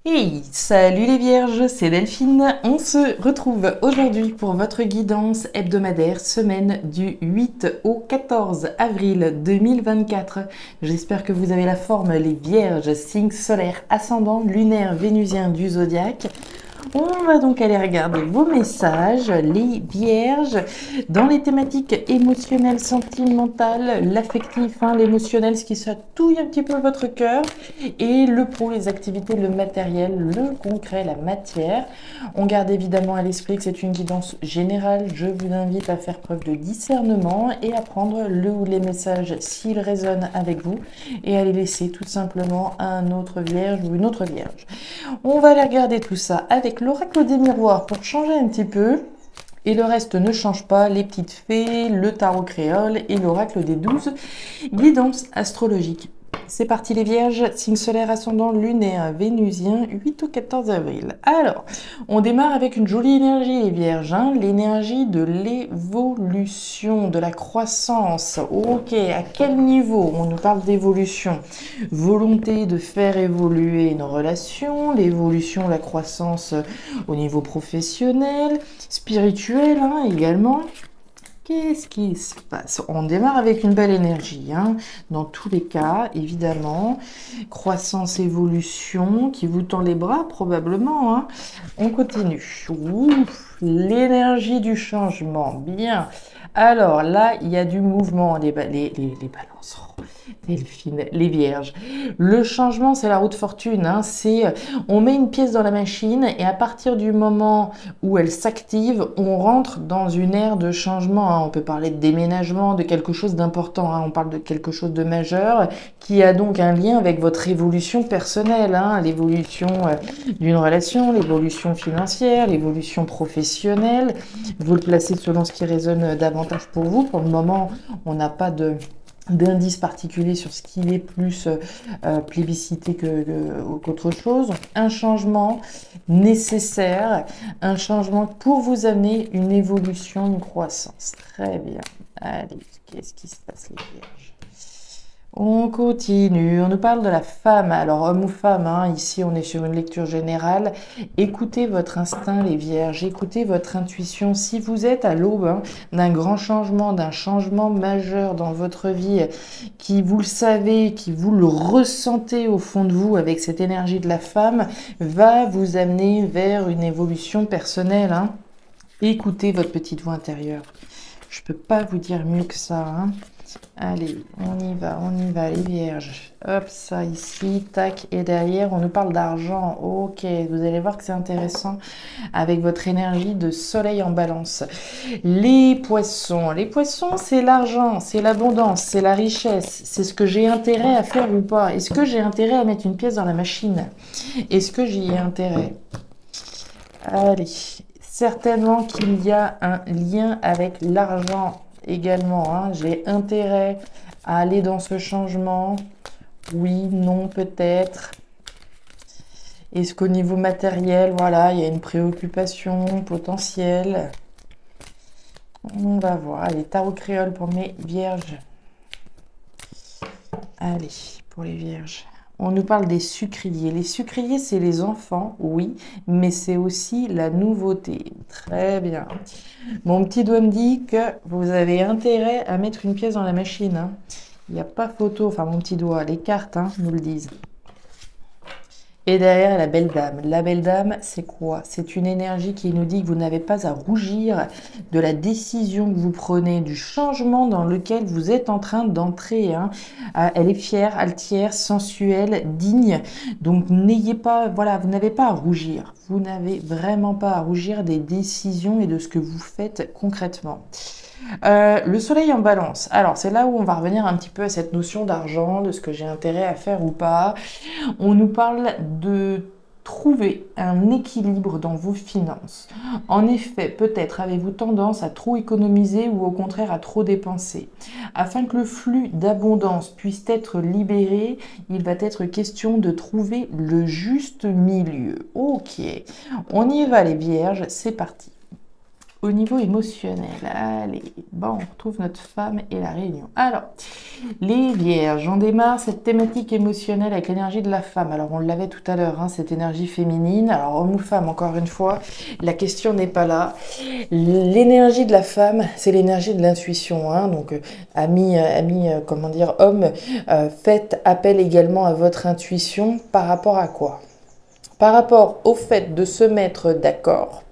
Hey, salut les vierges, c'est Delphine. On se retrouve aujourd'hui pour votre guidance hebdomadaire semaine du 8 au 14 avril 2024. J'espère que vous avez la forme les vierges, signe solaire, ascendant, lunaire, vénusien du zodiaque. On va donc aller regarder vos messages, les vierges, dans les thématiques émotionnelles, sentimentales, l'affectif, l'émotionnel, ce qui chatouille un petit peu votre cœur, et le pro, les activités, le matériel, le concret, la matière. On garde évidemment à l'esprit que c'est une guidance générale. Je vous invite à faire preuve de discernement et à prendre le ou les messages s'ils résonnent avec vous et à les laisser tout simplement à un autre vierge ou une autre vierge. On va aller regarder tout ça avec l'oracle des miroirs pour changer un petit peu. Et le reste ne change pas, les petites fées, le tarot créole et l'oracle des 12 guidances astrologiques. C'est parti les vierges, signe solaire ascendant lunaire vénusien 8 au 14 avril. Alors, on démarre avec une jolie énergie les vierges, l'énergie de l'évolution, de la croissance. Ok, à quel niveau? On nous parle d'évolution. Volonté de faire évoluer nos relations, l'évolution, la croissance au niveau professionnel, spirituel également. Qu'est-ce qui se passe? On démarre avec une belle énergie, dans tous les cas, évidemment. Croissance, évolution, qui vous tend les bras, probablement. On continue. Ouf, l'énergie du changement, bien. Alors là, il y a du mouvement, les balances. Delphine, les vierges. Le changement, c'est la roue de fortune. On met une pièce dans la machine et à partir du moment où elle s'active, on rentre dans une ère de changement. On peut parler de déménagement, de quelque chose d'important. On parle de quelque chose de majeur qui a donc un lien avec votre évolution personnelle. L'évolution d'une relation, l'évolution financière, l'évolution professionnelle. Vous le placez selon ce qui résonne davantage pour vous. Pour le moment, on n'a pas d'indice particulier sur ce qui est plus plébiscité qu'autre chose. Un changement nécessaire, un changement pour vous amener une évolution, une croissance. Très bien. Allez, qu'est-ce qui se passe les vierges? On continue, on nous parle de la femme, alors homme ou femme, ici on est sur une lecture générale. Écoutez votre instinct les vierges, écoutez votre intuition. Si vous êtes à l'aube d'un grand changement, d'un changement majeur dans votre vie, qui vous le savez, qui vous le ressentez au fond de vous avec cette énergie de la femme, va vous amener vers une évolution personnelle. Écoutez votre petite voix intérieure. Je peux pas vous dire mieux que ça. Allez, on y va, les vierges. Hop, ça ici, tac. Et derrière, on nous parle d'argent. Ok, vous allez voir que c'est intéressant avec votre énergie de soleil en balance. Les poissons, c'est l'argent, c'est l'abondance, c'est la richesse. C'est ce que j'ai intérêt à faire ou pas. Est-ce que j'ai intérêt à mettre une pièce dans la machine? Est-ce que j'y ai intérêt? Allez, certainement qu'il y a un lien avec l'argent également. J'ai intérêt à aller dans ce changement. Oui, non, peut-être. Est-ce qu'au niveau matériel, voilà, il y a une préoccupation potentielle? On va voir. Allez, tarot créole pour mes vierges. Allez, pour les vierges. On nous parle des sucriers. Les sucriers, c'est les enfants, oui, mais c'est aussi la nouveauté. Très bien. Mon petit doigt me dit que vous avez intérêt à mettre une pièce dans la machine. Il n'y a pas photo, enfin mon petit doigt, les cartes nous le disent. Et derrière, la belle dame. La belle dame, c'est quoi? C'est une énergie qui nous dit que vous n'avez pas à rougir de la décision que vous prenez, du changement dans lequel vous êtes en train d'entrer. Elle est fière, altière, sensuelle, digne. Donc, n'ayez pas, voilà, vous n'avez pas à rougir. Vous n'avez vraiment pas à rougir des décisions et de ce que vous faites concrètement. Le soleil en balance. Alors, c'est là où on va revenir un petit peu à cette notion d'argent, de ce que j'ai intérêt à faire ou pas. On nous parle de trouver un équilibre dans vos finances. En effet, peut-être avez-vous tendance à trop économiser ou au contraire à trop dépenser. Afin que le flux d'abondance puisse être libéré, il va être question de trouver le juste milieu. Ok, on y va les vierges, c'est parti. Au niveau émotionnel, allez, bon, on retrouve notre femme et la réunion. Alors, les vierges, on démarre cette thématique émotionnelle avec l'énergie de la femme. Alors, on l'avait tout à l'heure, hein, cette énergie féminine. Alors, homme ou femme, encore une fois, la question n'est pas là. L'énergie de la femme, c'est l'énergie de l'intuition. Hein, donc, comment dire, homme, faites appel également à votre intuition par rapport à quoi? Par rapport au fait de se mettre d'accord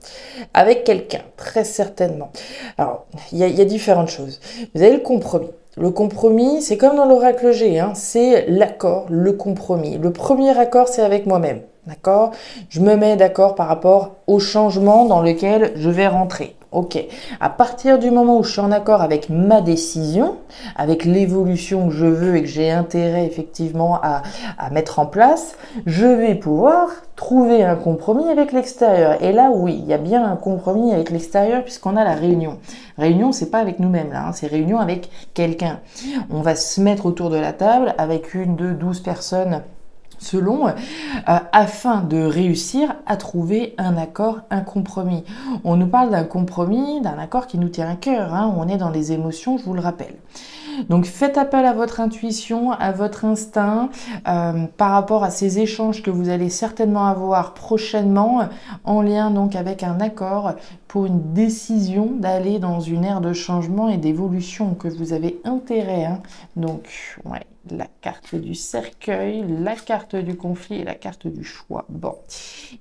avec quelqu'un, très certainement. Alors, il y a différentes choses. Vous avez le compromis. Le compromis, c'est comme dans l'oracle G, hein, c'est l'accord, le compromis. Le premier accord, c'est avec moi-même. D'accord? Je me mets d'accord par rapport au changement dans lequel je vais rentrer. Ok. À partir du moment où je suis en accord avec ma décision, avec l'évolution que je veux et que j'ai intérêt effectivement à mettre en place, je vais pouvoir trouver un compromis avec l'extérieur. Et là, oui, il y a bien un compromis avec l'extérieur puisqu'on a la réunion. Réunion, c'est pas avec nous-mêmes là, hein, c'est réunion avec quelqu'un. On va se mettre autour de la table avec 1, 2, 12 personnes selon, afin de réussir à trouver un accord, un compromis. On nous parle d'un compromis, d'un accord qui nous tient à cœur, hein, on est dans les émotions, je vous le rappelle. Donc faites appel à votre intuition, à votre instinct, par rapport à ces échanges que vous allez certainement avoir prochainement, en lien donc avec un accord pour une décision d'aller dans une ère de changement et d'évolution que vous avez intérêt. Hein. Donc, ouais, la carte du cercueil, la carte du conflit et la carte du choix. Bon,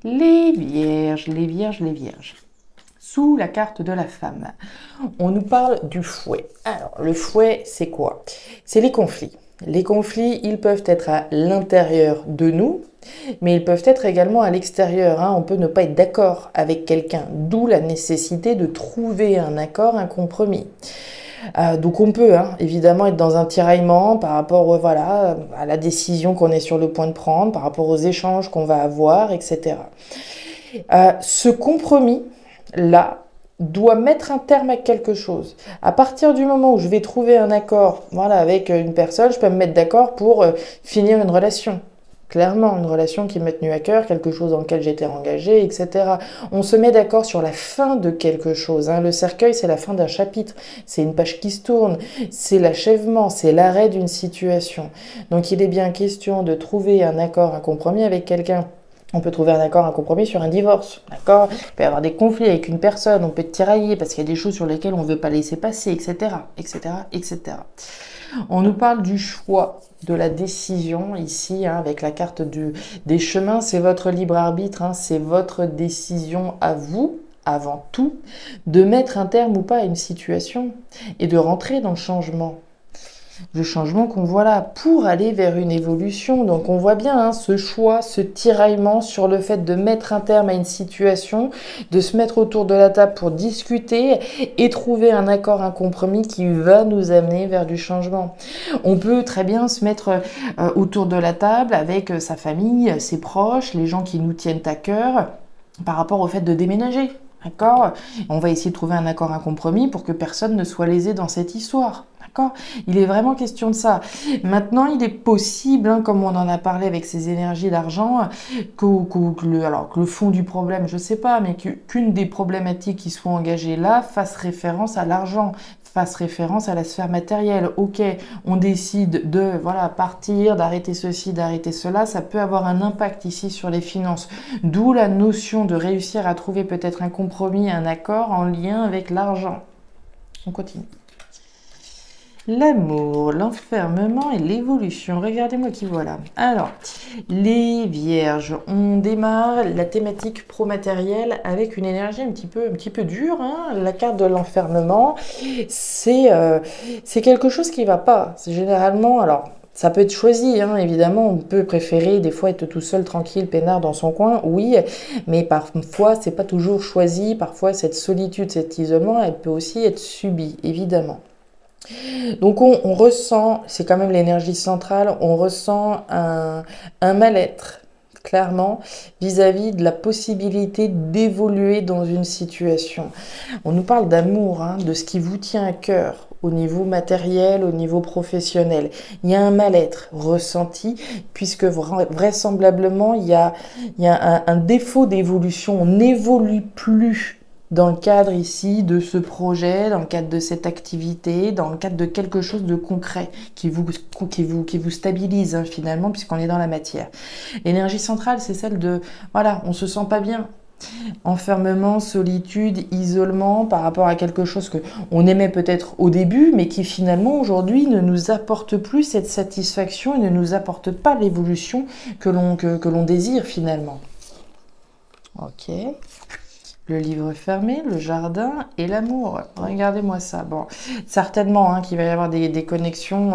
les vierges, les vierges, les vierges. Sous la carte de la femme, on nous parle du fouet. Alors, le fouet, c'est quoi? C'est les conflits. Les conflits, ils peuvent être à l'intérieur de nous, mais ils peuvent être également à l'extérieur. Hein. On peut ne pas être d'accord avec quelqu'un, d'où la nécessité de trouver un accord, un compromis. Donc on peut évidemment être dans un tiraillement par rapport à la décision qu'on est sur le point de prendre, par rapport aux échanges qu'on va avoir, etc. Ce compromis, là, doit mettre un terme à quelque chose. À partir du moment où je vais trouver un accord avec une personne, je peux me mettre d'accord pour finir une relation. Clairement, une relation qui m'a tenu à cœur, quelque chose dans lequel j'étais engagée, etc. On se met d'accord sur la fin de quelque chose. Hein. Le cercueil, c'est la fin d'un chapitre. C'est une page qui se tourne. C'est l'achèvement, c'est l'arrêt d'une situation. Donc, il est bien question de trouver un accord, un compromis avec quelqu'un. On peut trouver un accord, un compromis sur un divorce, d'accord? Il peut y avoir des conflits avec une personne, on peut être tiraillé parce qu'il y a des choses sur lesquelles on ne veut pas laisser passer, etc., etc., etc. On nous parle du choix, de la décision ici, hein, avec la carte des chemins. C'est votre libre arbitre, hein, c'est votre décision à vous, avant tout, de mettre un terme ou pas à une situation et de rentrer dans le changement. Le changement qu'on voit là pour aller vers une évolution. Donc on voit bien ce choix, ce tiraillement sur le fait de mettre un terme à une situation, de se mettre autour de la table pour discuter et trouver un accord, un compromis qui va nous amener vers du changement. On peut très bien se mettre autour de la table avec sa famille, ses proches, les gens qui nous tiennent à cœur par rapport au fait de déménager. D'accord? On va essayer de trouver un accord, un compromis pour que personne ne soit lésé dans cette histoire. D'accord? Il est vraiment question de ça. Maintenant, il est possible, comme on en a parlé avec ces énergies d'argent, que le fond du problème, je ne sais pas, mais qu'une des problématiques qui soient engagées là fasse référence à l'argent, fasse référence à la sphère matérielle. Ok, on décide de partir, d'arrêter ceci, d'arrêter cela, ça peut avoir un impact ici sur les finances. D'où la notion de réussir à trouver peut-être un compromis, un accord en lien avec l'argent. On continue. L'amour, l'enfermement et l'évolution. Regardez-moi qui voilà. Alors, les vierges, on démarre la thématique pro-matérielle avec une énergie un petit peu dure. Hein. La carte de l'enfermement, c'est quelque chose qui va pas. C'est généralement, alors, ça peut être choisi, évidemment, on peut préférer des fois être tout seul, tranquille, peinard dans son coin, oui, mais parfois c'est pas toujours choisi, parfois cette solitude, cet isolement, elle peut aussi être subie, évidemment. Donc on ressent, c'est quand même l'énergie centrale, on ressent un mal-être, clairement, vis-à-vis de la possibilité d'évoluer dans une situation. On nous parle d'amour, de ce qui vous tient à cœur, au niveau matériel, au niveau professionnel. Il y a un mal-être ressenti, puisque vraisemblablement, il y a un défaut d'évolution. On n'évolue plus dans le cadre ici de ce projet, dans le cadre de cette activité, dans le cadre de quelque chose de concret qui vous stabilise hein, finalement, puisqu'on est dans la matière. L'énergie centrale, c'est celle de, voilà, on se sent pas bien. Enfermement, solitude, isolement par rapport à quelque chose que on aimait peut-être au début, mais qui finalement aujourd'hui ne nous apporte plus cette satisfaction et ne nous apporte pas l'évolution que l'on désire finalement. Ok. Le livre fermé, le jardin et l'amour. Regardez-moi ça. Bon, certainement hein, qu'il va y avoir des connexions.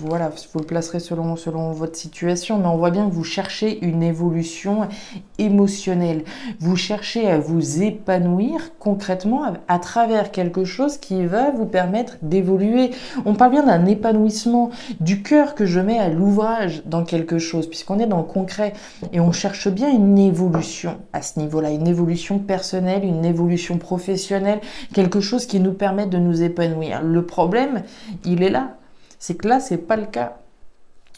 Voilà, vous le placerez selon votre situation, mais on voit bien que vous cherchez une évolution émotionnelle. Vous cherchez à vous épanouir concrètement à travers quelque chose qui va vous permettre d'évoluer. On parle bien d'un épanouissement du cœur que je mets à l'ouvrage dans quelque chose, puisqu'on est dans le concret et on cherche bien une évolution à ce niveau-là, une évolution personnelle, une évolution professionnelle, quelque chose qui nous permet de nous épanouir. Le problème, il est là. C'est que là, c'est pas le cas.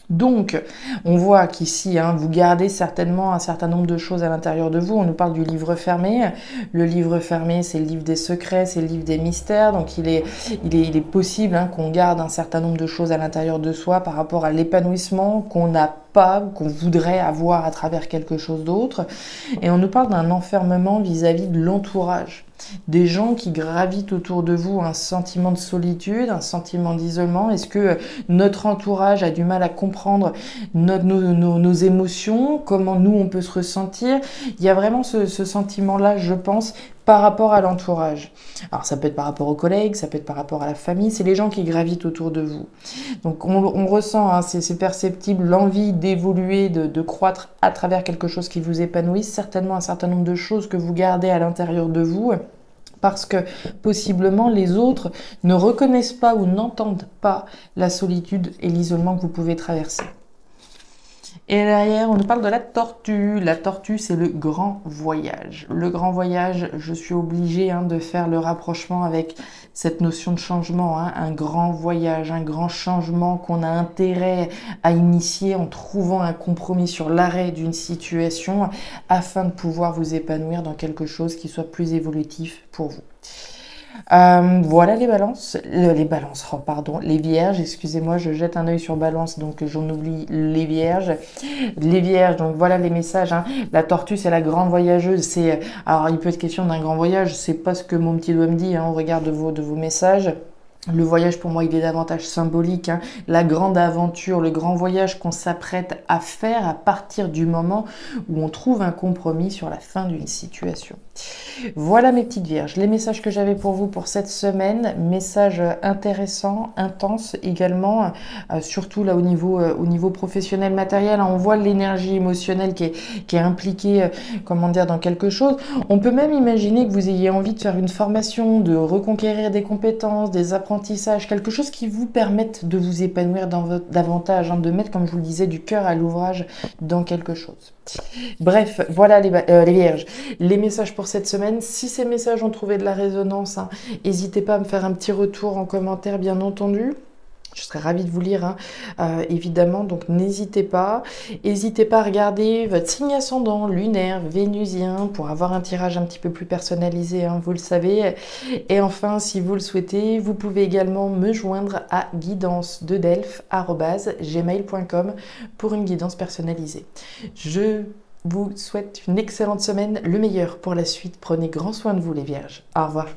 Donc, on voit qu'ici, hein, vous gardez certainement un certain nombre de choses à l'intérieur de vous. On nous parle du livre fermé. Le livre fermé, c'est le livre des secrets, c'est le livre des mystères. Donc, il est possible hein, qu'on garde un certain nombre de choses à l'intérieur de soi par rapport à l'épanouissement qu'on n'a pas, qu'on voudrait avoir à travers quelque chose d'autre. Et on nous parle d'un enfermement vis-à-vis de l'entourage. Des gens qui gravitent autour de vous, un sentiment de solitude, un sentiment d'isolement. Est-ce que notre entourage a du mal à comprendre nos émotions, comment nous on peut se ressentir? Il y a vraiment ce sentiment-là, je pense, par rapport à l'entourage. Alors ça peut être par rapport aux collègues, ça peut être par rapport à la famille, c'est les gens qui gravitent autour de vous. Donc on ressent, hein, c'est perceptible, l'envie d'évoluer, de croître à travers quelque chose qui vous épanouisse, certainement un certain nombre de choses que vous gardez à l'intérieur de vous, parce que possiblement les autres ne reconnaissent pas ou n'entendent pas la solitude et l'isolement que vous pouvez traverser. Et derrière, on nous parle de la tortue. La tortue, c'est le grand voyage. Le grand voyage, je suis obligée hein, de faire le rapprochement avec cette notion de changement. Hein, un grand voyage, un grand changement qu'on a intérêt à initier en trouvant un compromis sur l'arrêt d'une situation afin de pouvoir vous épanouir dans quelque chose qui soit plus évolutif pour vous. Voilà les balances, les vierges, excusez-moi, je jette un œil sur balance, donc j'en oublie les vierges. Les vierges, donc voilà les messages, hein. La tortue, c'est la grande voyageuse, alors il peut être question d'un grand voyage, c'est pas ce que mon petit doigt me dit, hein, au regard de vos messages. Le voyage, pour moi, il est davantage symbolique. Hein. La grande aventure, le grand voyage qu'on s'apprête à faire à partir du moment où on trouve un compromis sur la fin d'une situation. Voilà mes petites vierges, les messages que j'avais pour vous pour cette semaine. Messages intéressants, intenses également, surtout là au niveau professionnel, matériel. On voit l'énergie émotionnelle qui est impliquée, comment dire, dans quelque chose. On peut même imaginer que vous ayez envie de faire une formation, de reconquérir des compétences, des apprentissages, quelque chose qui vous permette de vous épanouir davantage, hein, de mettre, comme je vous le disais, du cœur à l'ouvrage dans quelque chose. Bref, voilà les vierges, les messages pour cette semaine. Si ces messages ont trouvé de la résonance, hein, n'hésitez pas à me faire un petit retour en commentaire, bien entendu. Je serais ravie de vous lire, hein, évidemment, donc n'hésitez pas. N'hésitez pas à regarder votre signe ascendant, lunaire, vénusien, pour avoir un tirage un petit peu plus personnalisé, hein, vous le savez. Et enfin, si vous le souhaitez, vous pouvez également me joindre à guidance-delphes@gmail.com pour une guidance personnalisée. Je vous souhaite une excellente semaine, le meilleur pour la suite. Prenez grand soin de vous les vierges. Au revoir.